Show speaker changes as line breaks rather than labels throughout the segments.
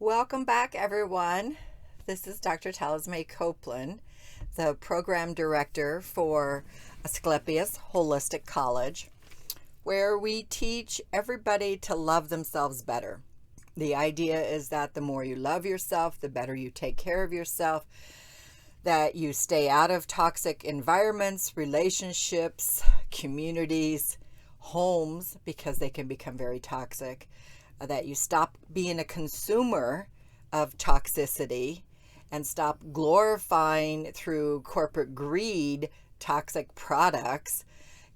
Welcome back, everyone. This is Dr. Copeland, the program director for Asclepius Holistic College, where we teach everybody to love themselves better. The idea is that the more you love yourself, the better you take care of yourself, that you stay out of toxic environments, relationships, communities, homes, because they can become very toxic, that you stop being a consumer of toxicity and stop glorifying through corporate greed toxic products.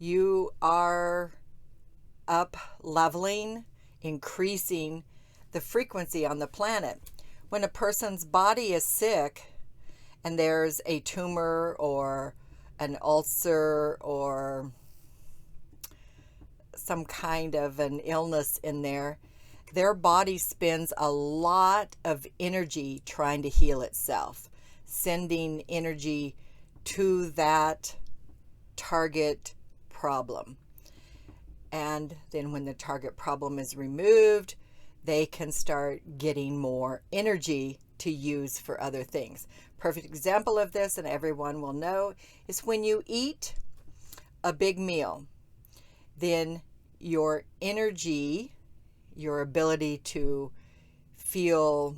You are up leveling, increasing the frequency on the planet. When a person's body is sick and there's a tumor or an ulcer or some kind of an illness in there, their body spends a lot of energy trying to heal itself, sending energy to that target problem. And then when the target problem is removed, they can start getting more energy to use for other things. Perfect example of this, and everyone will know, is when you eat a big meal, then your energy, your ability to feel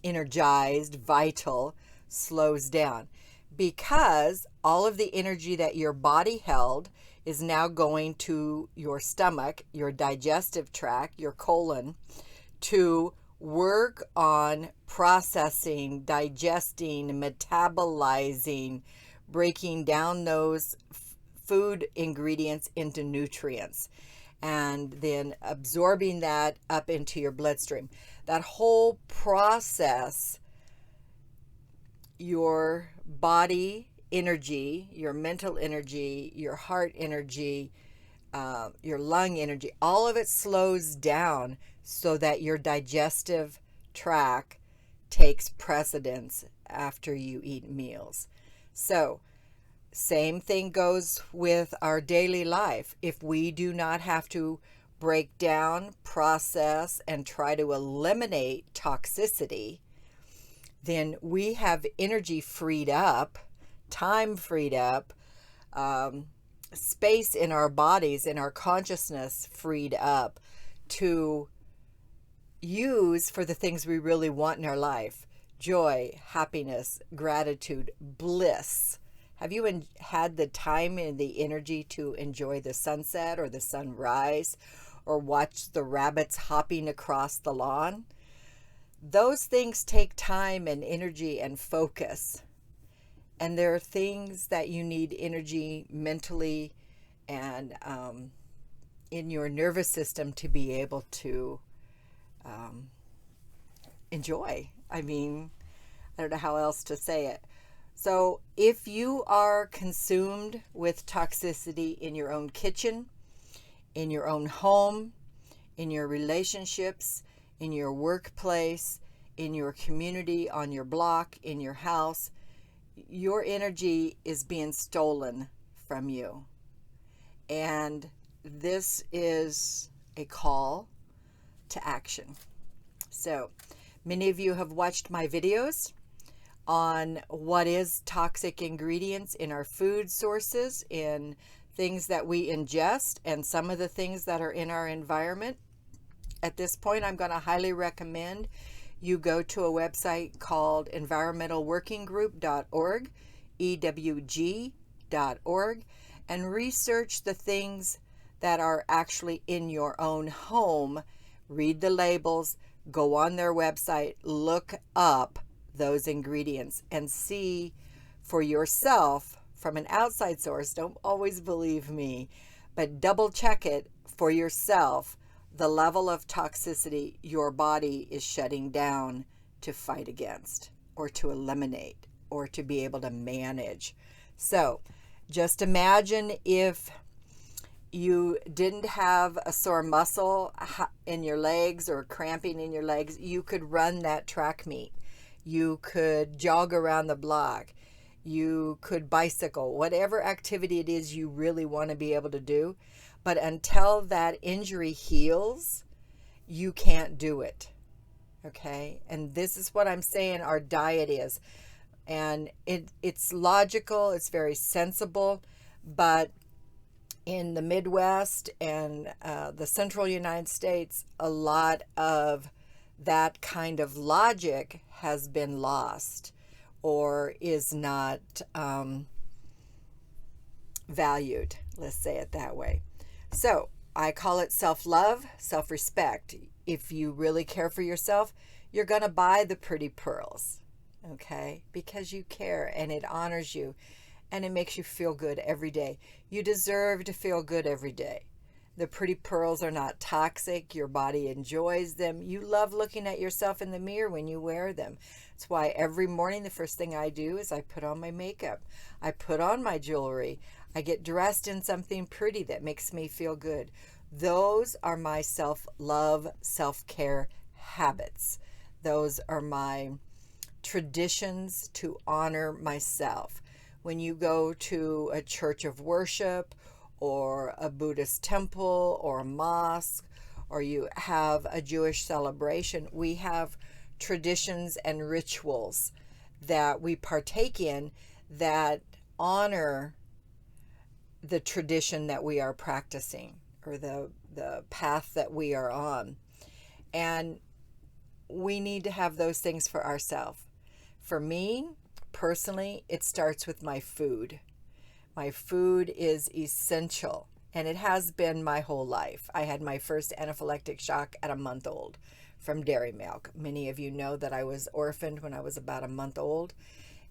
energized, vital, slows down, because all of the energy that your body held is now going to your stomach, your digestive tract, your colon, to work on processing, digesting, metabolizing, breaking down those food ingredients into nutrients, and then absorbing that up into your bloodstream. That whole process, your body energy, your mental energy, your heart energy, your lung energy, all of it slows down so that your digestive tract takes precedence after you eat meals. So, same thing goes with our daily life. If we do not have to break down, process, and try to eliminate toxicity, then we have energy freed up, time freed up, space in our bodies, in our consciousness freed up to use for the things we really want in our life: joy, happiness, gratitude, bliss. Have you had the time and the energy to enjoy the sunset or the sunrise or watch the rabbits hopping across the lawn? Those things take time and energy and focus. And there are things that you need energy mentally and in your nervous system to be able to enjoy. I mean, I don't know how else to say it. So if you are consumed with toxicity in your own kitchen, in your own home, in your relationships, in your workplace, in your community, on your block, in your house, your energy is being stolen from you. And this is a call to action. So many of you have watched my videos on what is toxic ingredients in our food sources, in things that we ingest, and some of the things that are in our environment. At this point, I'm going to highly recommend you go to a website called environmentalworkinggroup.org, EWG.org, and research the things that are actually in your own home. Read the labels, go on their website, look up those ingredients and see for yourself from an outside source. Don't always believe me, but double check it for yourself, the level of toxicity your body is shutting down to fight against or to eliminate or to be able to manage. So just imagine if you didn't have a sore muscle in your legs or cramping in your legs, you could run that track meet. You could jog around the block. You could bicycle, whatever activity it is you really want to be able to do. But until that injury heals, you can't do it. Okay, and this is what I'm saying our diet is. And it's logical, it's very sensible, but in the Midwest and the central United States, a lot of that kind of logic has been lost or is not valued. Let's say it that way. So I call it self-love, self-respect. If you really care for yourself, you're going to buy the pretty pearls, okay? Because you care and it honors you and it makes you feel good every day. You deserve to feel good every day. The pretty pearls are not toxic. Your body enjoys them. You love looking at yourself in the mirror when you wear them. That's why every morning the first thing I do is I put on my makeup. I put on my jewelry. I get dressed in something pretty that makes me feel good. Those are my self-love, self-care habits. Those are my traditions to honor myself. When you go to a church of worship or a Buddhist temple or a mosque, or you have a Jewish celebration, we have traditions and rituals that we partake in that honor the tradition that we are practicing or the path that we are on. And we need to have those things for ourselves. For me, personally, it starts with my food. My food is essential, and it has been my whole life. I had my first anaphylactic shock at a month old from dairy milk. Many of you know that I was orphaned when I was about a month old,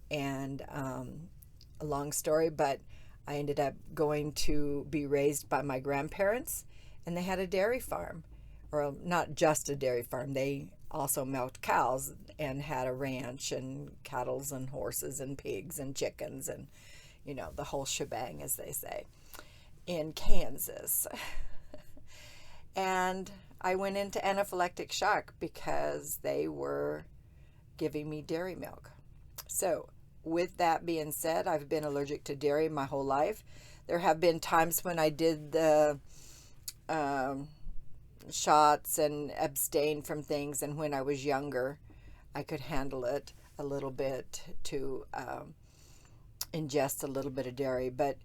and a long story, but I ended up going to be raised by my grandparents, and they had a dairy farm, or not just a dairy farm. They also milked cows and had a ranch and cattle and horses and pigs and chickens and, you know, the whole shebang, as they say, in Kansas. And I went into anaphylactic shock because they were giving me dairy milk. So with that being said, I've been allergic to dairy my whole life. There have been times when I did the shots and abstain from things, and when I was younger, I could handle it a little bit to ingest a little bit of dairy, but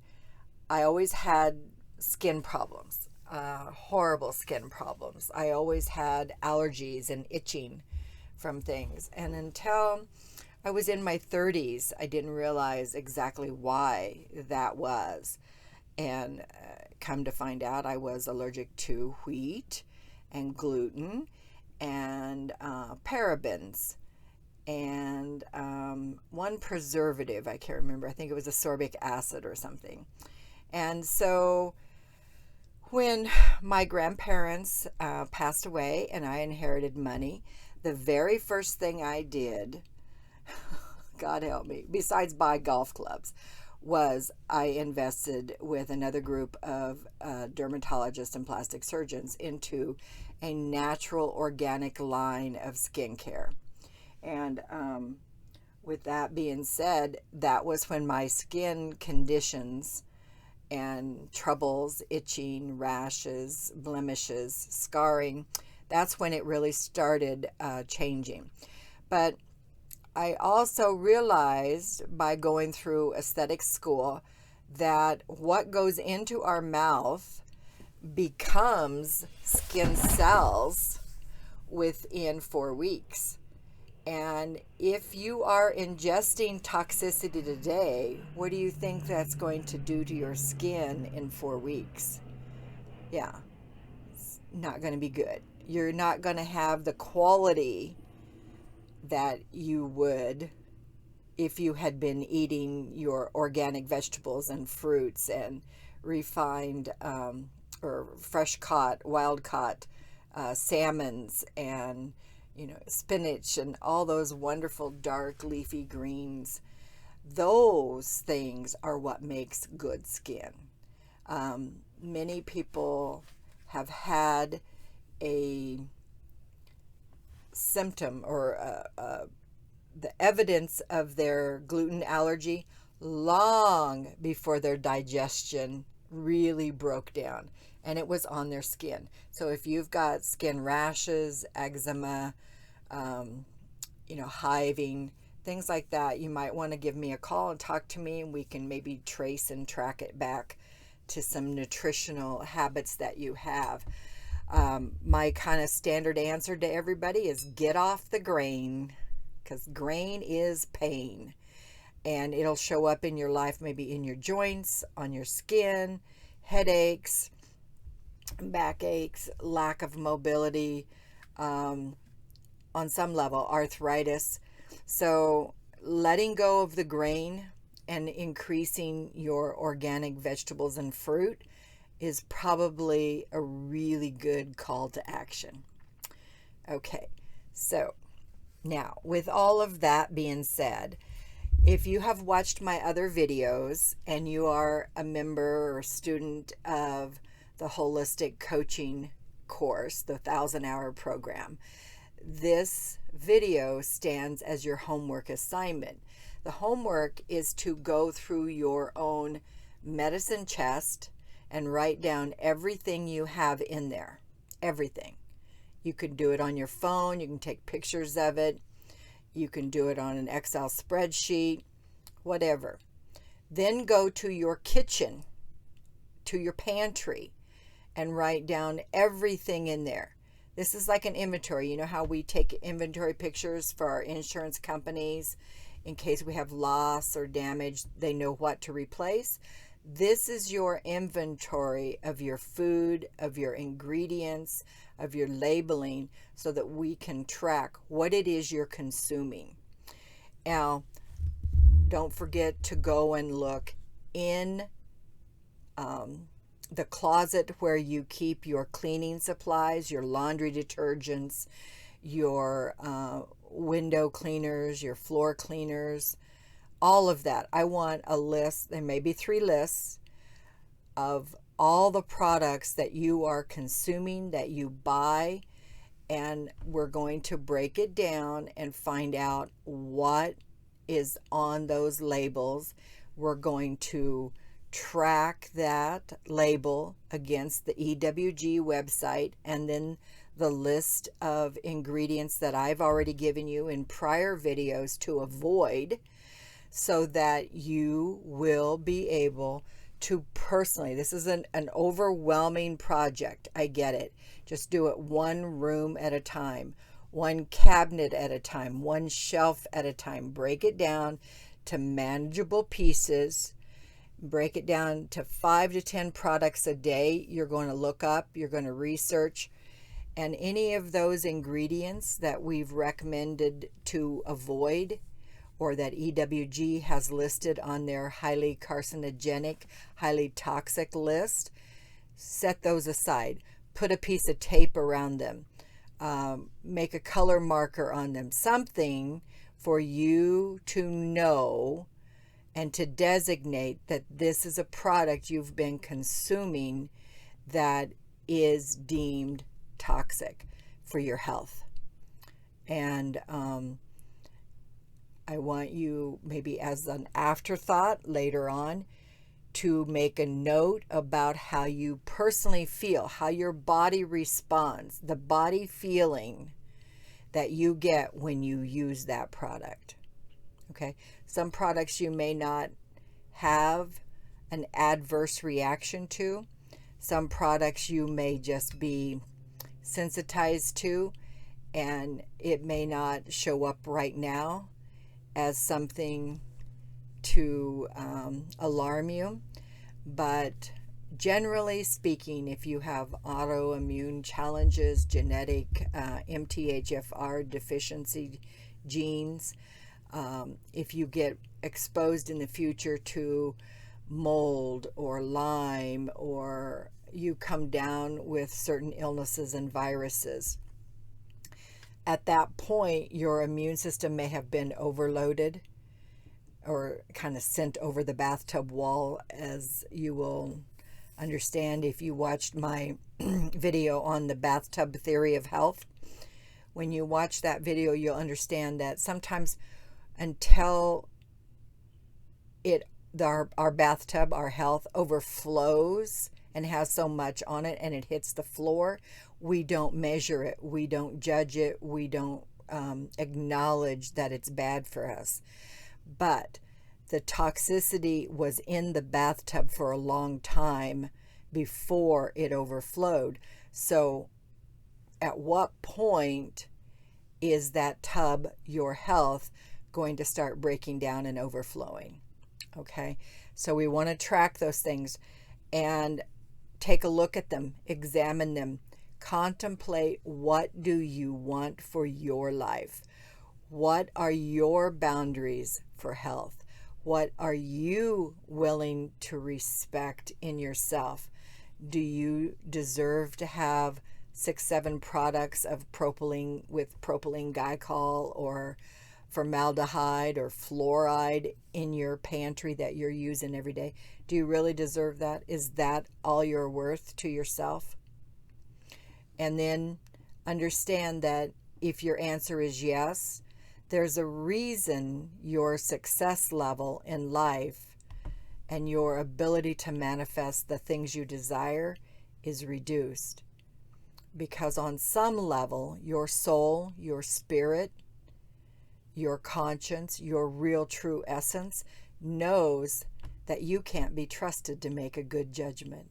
I always had skin problems, horrible skin problems. I always had allergies and itching from things, and until I was in my 30s, I didn't realize exactly why that was. And come to find out, I was allergic to wheat and gluten and parabens and one preservative, I can't remember. I think it was ascorbic acid or something. And so when my grandparents passed away and I inherited money, the very first thing I did, God help me, besides buy golf clubs, was I invested with another group of dermatologists and plastic surgeons into a natural organic line of skincare. And with that being said, that was when my skin conditions and troubles, itching, rashes, blemishes, scarring, that's when it really started changing. But I also realized by going through aesthetic school that what goes into our mouth becomes skin cells within 4 weeks. And if you are ingesting toxicity today, what do you think that's going to do to your skin in 4 weeks? Yeah, it's not going to be good. You're not going to have the quality that you would if you had been eating your organic vegetables and fruits and refined or fresh caught, wild caught salmons and, you know, spinach and all those wonderful dark leafy greens. Those things are what makes good skin. Many people have had a symptom or the evidence of their gluten allergy long before their digestion really broke down, and it was on their skin. So if you've got skin rashes, eczema, hiving, things like that, you might want to give me a call and talk to me, and we can maybe trace and track it back to some nutritional habits that you have. My kind of standard answer to everybody is get off the grain, because grain is pain, and it'll show up in your life, maybe in your joints, on your skin, headaches, backaches, lack of mobility, on some level, arthritis. So letting go of the grain and increasing your organic vegetables and fruit is probably a really good call to action. Okay, so now with all of that being said, if you have watched my other videos and you are a member or student of the holistic coaching course, the 1,000-hour program, this video stands as your homework assignment. The homework is to go through your own medicine chest and write down everything you have in there. Everything. You can do it on your phone. You can take pictures of it. You can do it on an Excel spreadsheet, whatever. Then go to your kitchen, to your pantry, and write down everything in there. This is like an inventory. You know how we take inventory pictures for our insurance companies in case we have loss or damage, they know what to replace. This is your inventory of your food, of your ingredients, of your labeling, so that we can track what it is you're consuming. Now, don't forget to go and look in the closet where you keep your cleaning supplies, your laundry detergents, your window cleaners, your floor cleaners, all of that. I want a list, there may be 3 lists, of all the products that you are consuming, that you buy, and we're going to break it down and find out what is on those labels. We're going to track that label against the EWG website, and then the list of ingredients that I've already given you in prior videos to avoid, so that you will be able to personally, this is an overwhelming project, I get it. Just do it one room at a time, one cabinet at a time, one shelf at a time. Break it down to manageable pieces. Break it down to 5 to 10 products a day. You're going to look up, you're going to research, and any of those ingredients that we've recommended to avoid, or that EWG has listed on their highly carcinogenic, highly toxic list, set those aside. Put a piece of tape around them. Make a color marker on them. Something for you to know and to designate that this is a product you've been consuming that is deemed toxic for your health. And I want you, maybe as an afterthought later on, to make a note about how you personally feel, how your body responds, the body feeling that you get when you use that product. Okay? Some products you may not have an adverse reaction to. Some products you may just be sensitized to, and it may not show up right now as something to alarm you. But generally speaking, if you have autoimmune challenges, genetic MTHFR deficiency genes, if you get exposed in the future to mold or Lyme, or you come down with certain illnesses and viruses, at that point your immune system may have been overloaded or kind of sent over the bathtub wall, as you will understand if you watched my video on the bathtub theory of health. When you watch that video, you'll understand that sometimes until our bathtub, our health, overflows and has so much on it and it hits the floor, we don't measure it, we don't judge it, we don't acknowledge that it's bad for us. But the toxicity was in the bathtub for a long time before it overflowed. So at what point is that tub, your health, going to start breaking down and overflowing? Okay, so we want to track those things and take a look at them, examine them, contemplate, what do you want for your life? What are your boundaries for health? What are you willing to respect in yourself? Do you deserve to have 6-7 products of propylene with propylene glycol or formaldehyde or fluoride in your pantry that you're using every day? Do you really deserve that? Is that all you're worth to yourself? And then understand that if your answer is yes, there's a reason your success level in life and your ability to manifest the things you desire is reduced. Because on some level, your soul, your spirit, your conscience, your real true essence knows that you can't be trusted to make a good judgment.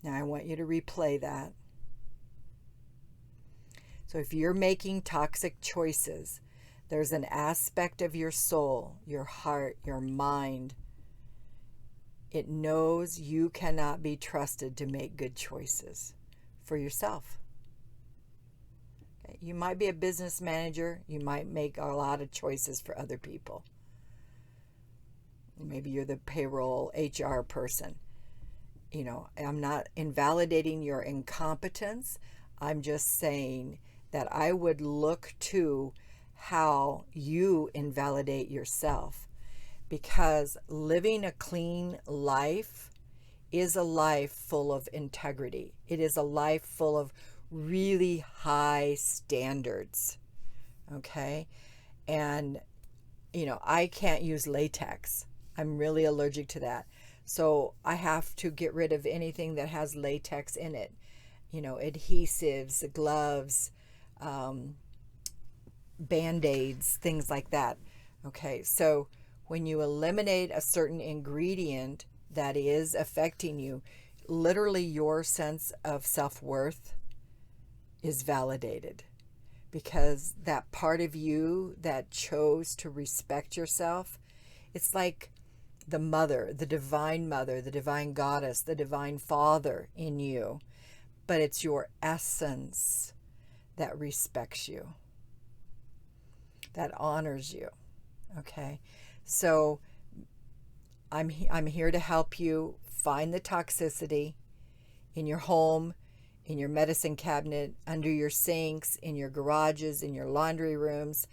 Now I want you to replay that. So if you're making toxic choices, there's an aspect of your soul, your heart, your mind. It knows you cannot be trusted to make good choices for yourself. Okay? You might be a business manager. You might make a lot of choices for other people. Maybe you're the payroll HR person. You know, I'm not invalidating your incompetence. I'm just saying that I would look to how you invalidate yourself, because living a clean life is a life full of integrity. It is a life full of really high standards. Okay? And, you know, I can't use latex. I'm really allergic to that. So I have to get rid of anything that has latex in it. You know, adhesives, gloves, Band-Aids, things like that. Okay, so when you eliminate a certain ingredient that is affecting you, literally your sense of self-worth is validated, because that part of you that chose to respect yourself, it's like the mother, the divine goddess, the divine father in you, but it's your essence that respects you, that honors you. Okay, so I'm here to help you find the toxicity in your home, in your medicine cabinet, under your sinks, in your garages, in your laundry rooms.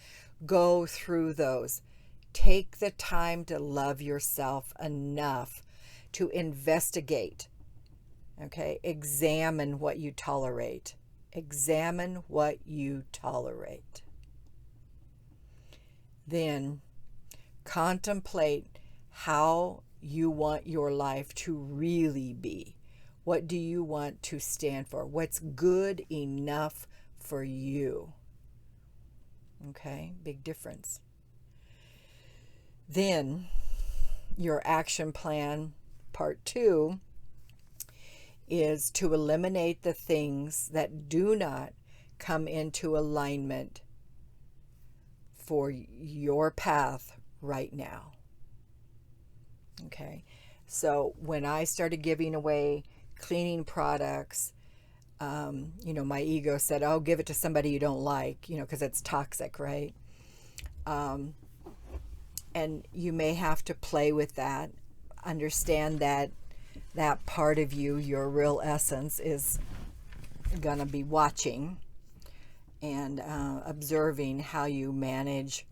Go through those. Take the time to love yourself enough to investigate. Okay, examine what you tolerate. Examine what you tolerate. Then contemplate how you want your life to really be. What do you want to stand for? What's good enough for you? Okay, big difference. Then your action plan, part 2, is to eliminate the things that do not come into alignment for your path right now. Okay, so when I started giving away cleaning products, you know, my ego said, oh, give it to somebody you don't like, you know, because it's toxic, right? And you may have to play with that. Understand that that part of you, your real essence, is going to be watching and observing how you manage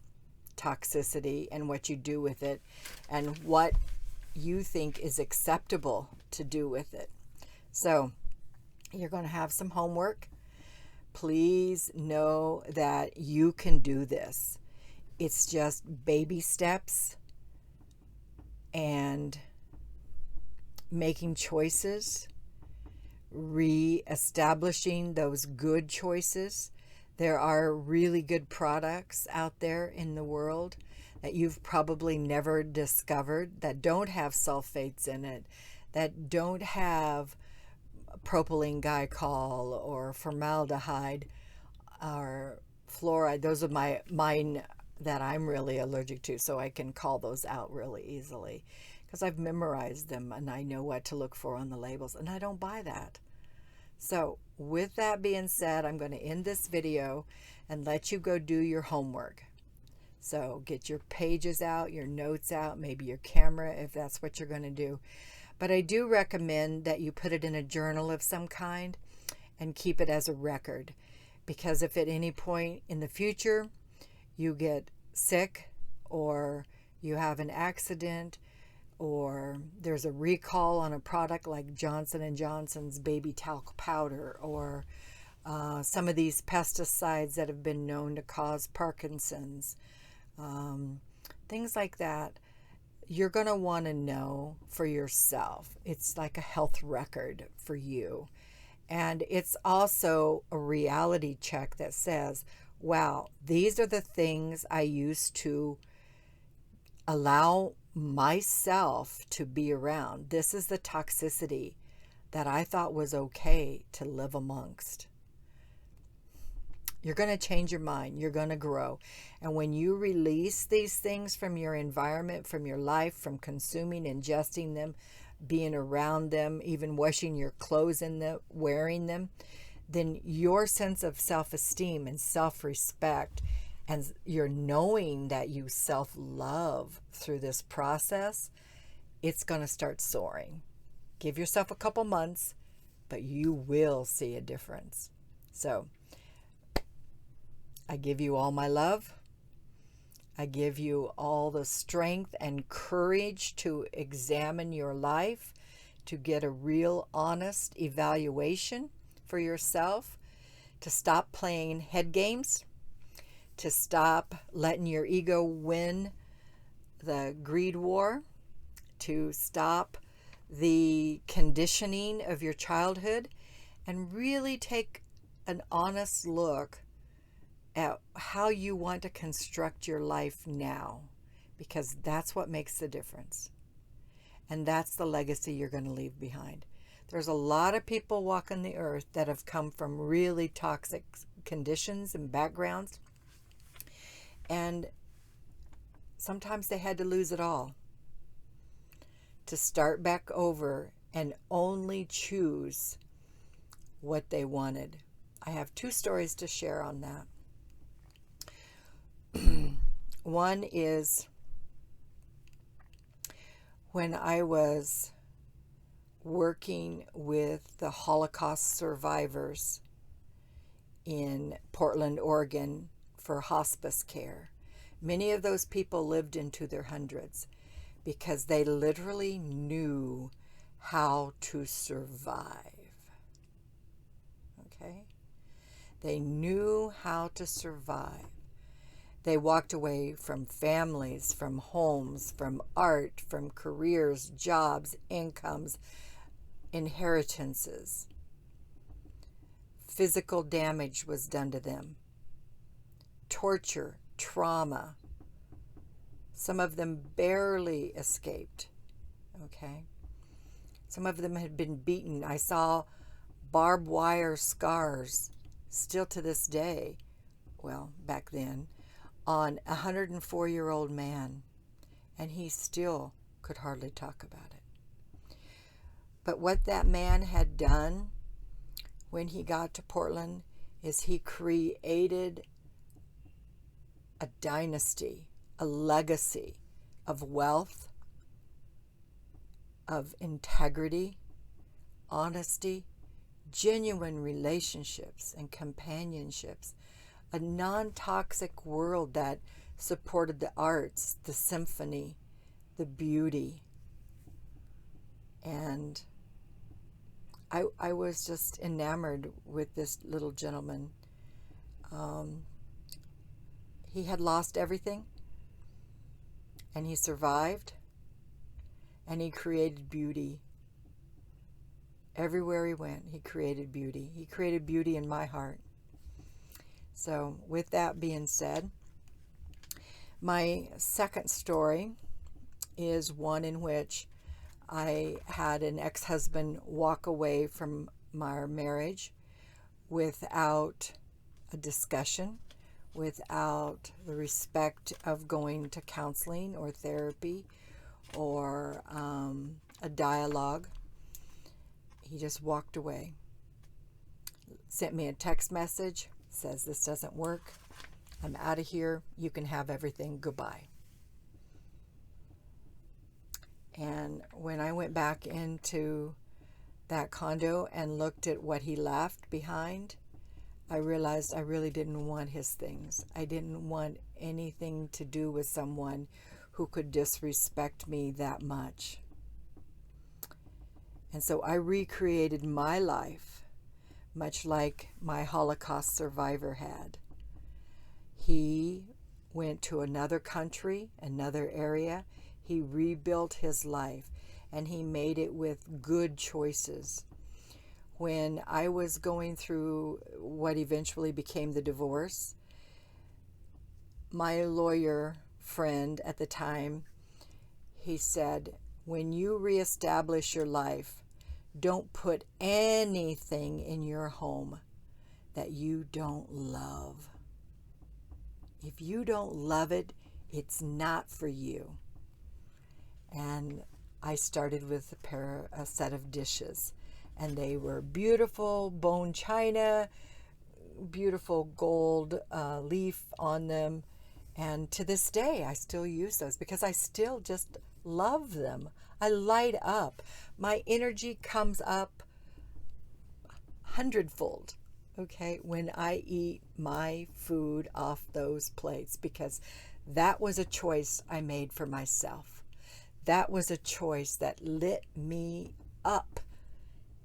toxicity and what you do with it and what you think is acceptable to do with it. So you're going to have some homework. Please know that you can do this. It's just baby steps and making choices, re-establishing those good choices. There are really good products out there in the world that you've probably never discovered, that don't have sulfates in it, that don't have propylene glycol or formaldehyde or fluoride. Those are mine that I'm really allergic to, so I can call those out really easily because I've memorized them and I know what to look for on the labels, and I don't buy that. So with that being said, I'm going to end this video and let you go do your homework. So get your pages out, your notes out, maybe your camera if that's what you're going to do. But I do recommend that you put it in a journal of some kind and keep it as a record, because if at any point in the future you get sick or you have an accident or there's a recall on a product like Johnson & Johnson's baby talc powder, or some of these pesticides that have been known to cause Parkinson's, things like that, you're going to want to know for yourself. It's like a health record for you. And it's also a reality check that says, wow, these are the things I used to allow myself to be around. This is the toxicity that I thought was okay to live amongst. You're going to change your mind. You're going to grow. And when you release these things from your environment, from your life, from consuming, ingesting them, being around them, even washing your clothes in them, wearing them, then your sense of self-esteem and self-respect, and you're knowing that you self-love through this process, it's going to start soaring. Give yourself a couple months, but you will see a difference. So I give you all my love. I give you all the strength and courage to examine your life, to get a real honest evaluation for yourself, to stop playing head games, to stop letting your ego win the greed war, to stop the conditioning of your childhood, and really take an honest look at how you want to construct your life now, because that's what makes the difference. And that's the legacy you're going to leave behind. There's a lot of people walking the earth that have come from really toxic conditions and backgrounds, and sometimes they had to lose it all to start back over and only choose what they wanted. I have two stories to share on that. One is when I was working with the Holocaust survivors in Portland, Oregon for hospice care. Many of those people lived into their hundreds because they literally knew how to survive. Okay? They knew how to survive. They walked away from families, from homes, from art, from careers, jobs, incomes, inheritances. Physical damage was done to them. Torture, trauma. Some of them barely escaped. Okay? Some of them had been beaten. I saw barbed wire scars still to this day, well, back then, on a 104-year-old man, and he still could hardly talk about it. But what that man had done when he got to Portland is he created a dynasty, a legacy of wealth, of integrity, honesty, genuine relationships and companionships, a non-toxic world that supported the arts, the symphony, the beauty. And I was just enamored with this little gentleman. He had lost everything, and he survived, and he created beauty Everywhere he went, he created beauty. He created beauty in my heart. So with that being said, my second story is one in which I had an ex-husband walk away from my marriage without a discussion, without the respect of going to counseling or therapy or a dialogue. He just walked away. Sent me a text message, says this doesn't work. I'm out of here. You can have everything. Goodbye. And when I went back into that condo and looked at what he left behind, I realized I really didn't want his things. I didn't want anything to do with someone who could disrespect me that much. And so I recreated my life, much like my Holocaust survivor had. He went to another country, another area. He rebuilt his life, and he made it with good choices. When I was going through what eventually became the divorce, my lawyer friend at the time, he said, when you reestablish your life, don't put anything in your home that you don't love. If you don't love it, it's not for you. And I started with a set of dishes, and they were beautiful bone china, beautiful gold leaf on them. And to this day, I still use those because I still just love them. I light up. My energy comes up hundredfold, okay, when I eat my food off those plates, because that was a choice I made for myself. That was a choice that lit me up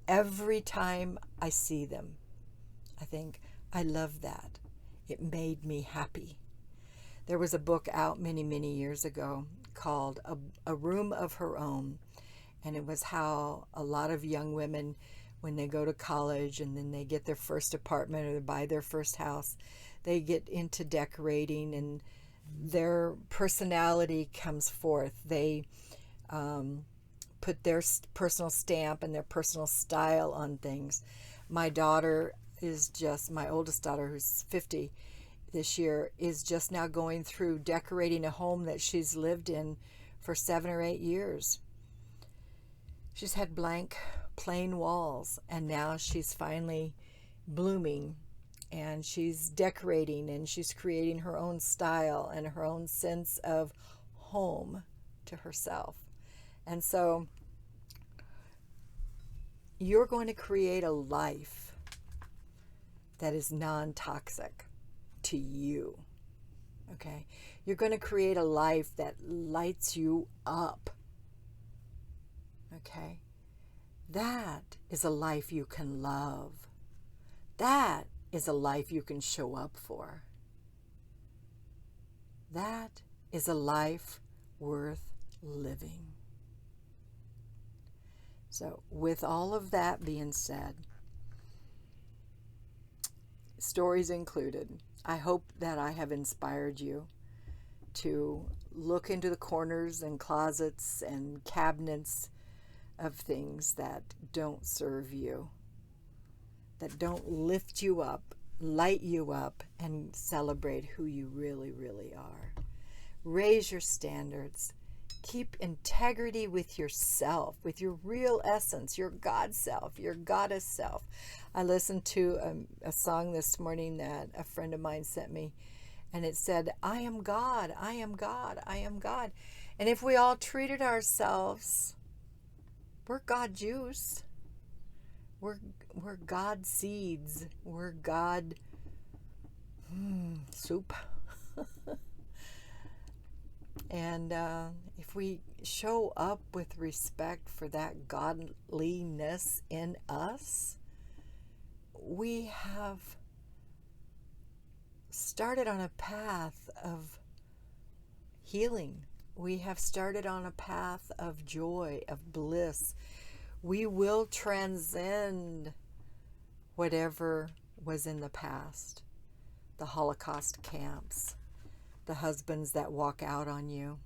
every time I see them. I think, I love that. It made me happy. There was a book out many, many years ago called A Room of Her Own, and it was how a lot of young women, when they go to college and then they get their first apartment or they buy their first house, they get into decorating and their personality comes forth. They put their personal stamp and their personal style on things. My daughter is just, my oldest daughter, who's 50 this year, is just now going through decorating a home that she's lived in for 7 or 8 years. She's had blank, plain walls, and now she's finally blooming, and she's decorating, and she's creating her own style and her own sense of home to herself. And so you're going to create a life that is non-toxic to you, okay? You're going to create a life that lights you up, okay? That is a life you can love. That is a life you can show up for. That is a life worth living. So with all of that being said, stories included, I hope that I have inspired you to look into the corners and closets and cabinets of things that don't serve you, that don't lift you up, light you up, and celebrate who you really, really are. Raise your standards. Keep integrity with yourself, with your real essence, your God self, your goddess self. I listened to a song this morning that a friend of mine sent me, and it said, I am God, I am God, I am God. And if we all treated ourselves, we're God juice. We're God seeds. We're God soup. And if we show up with respect for that godliness in us, we have started on a path of healing. We have started on a path of joy, of bliss. We will transcend whatever was in the past. The Holocaust camps, the husbands that walk out on you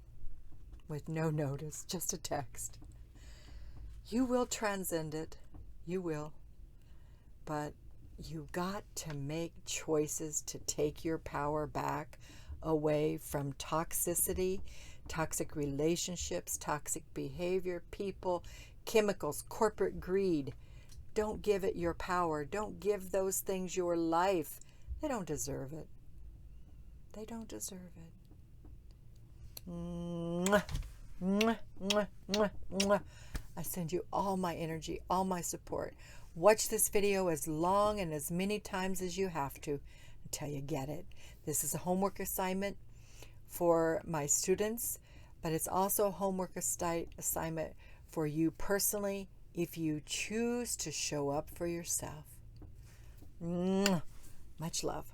with no notice, just a text. You will transcend it. You will. But you got to make choices to take your power back away from toxicity, toxic relationships, toxic behavior, people, chemicals, corporate greed. Don't give it your power. Don't give those things your life. They don't deserve it. They don't deserve it. Mwah, mwah, mwah, mwah, mwah. I send you all my energy, all my support. Watch this video as long and as many times as you have to until you get it. This is a homework assignment for my students, but it's also a homework assignment for you personally if you choose to show up for yourself. Much love.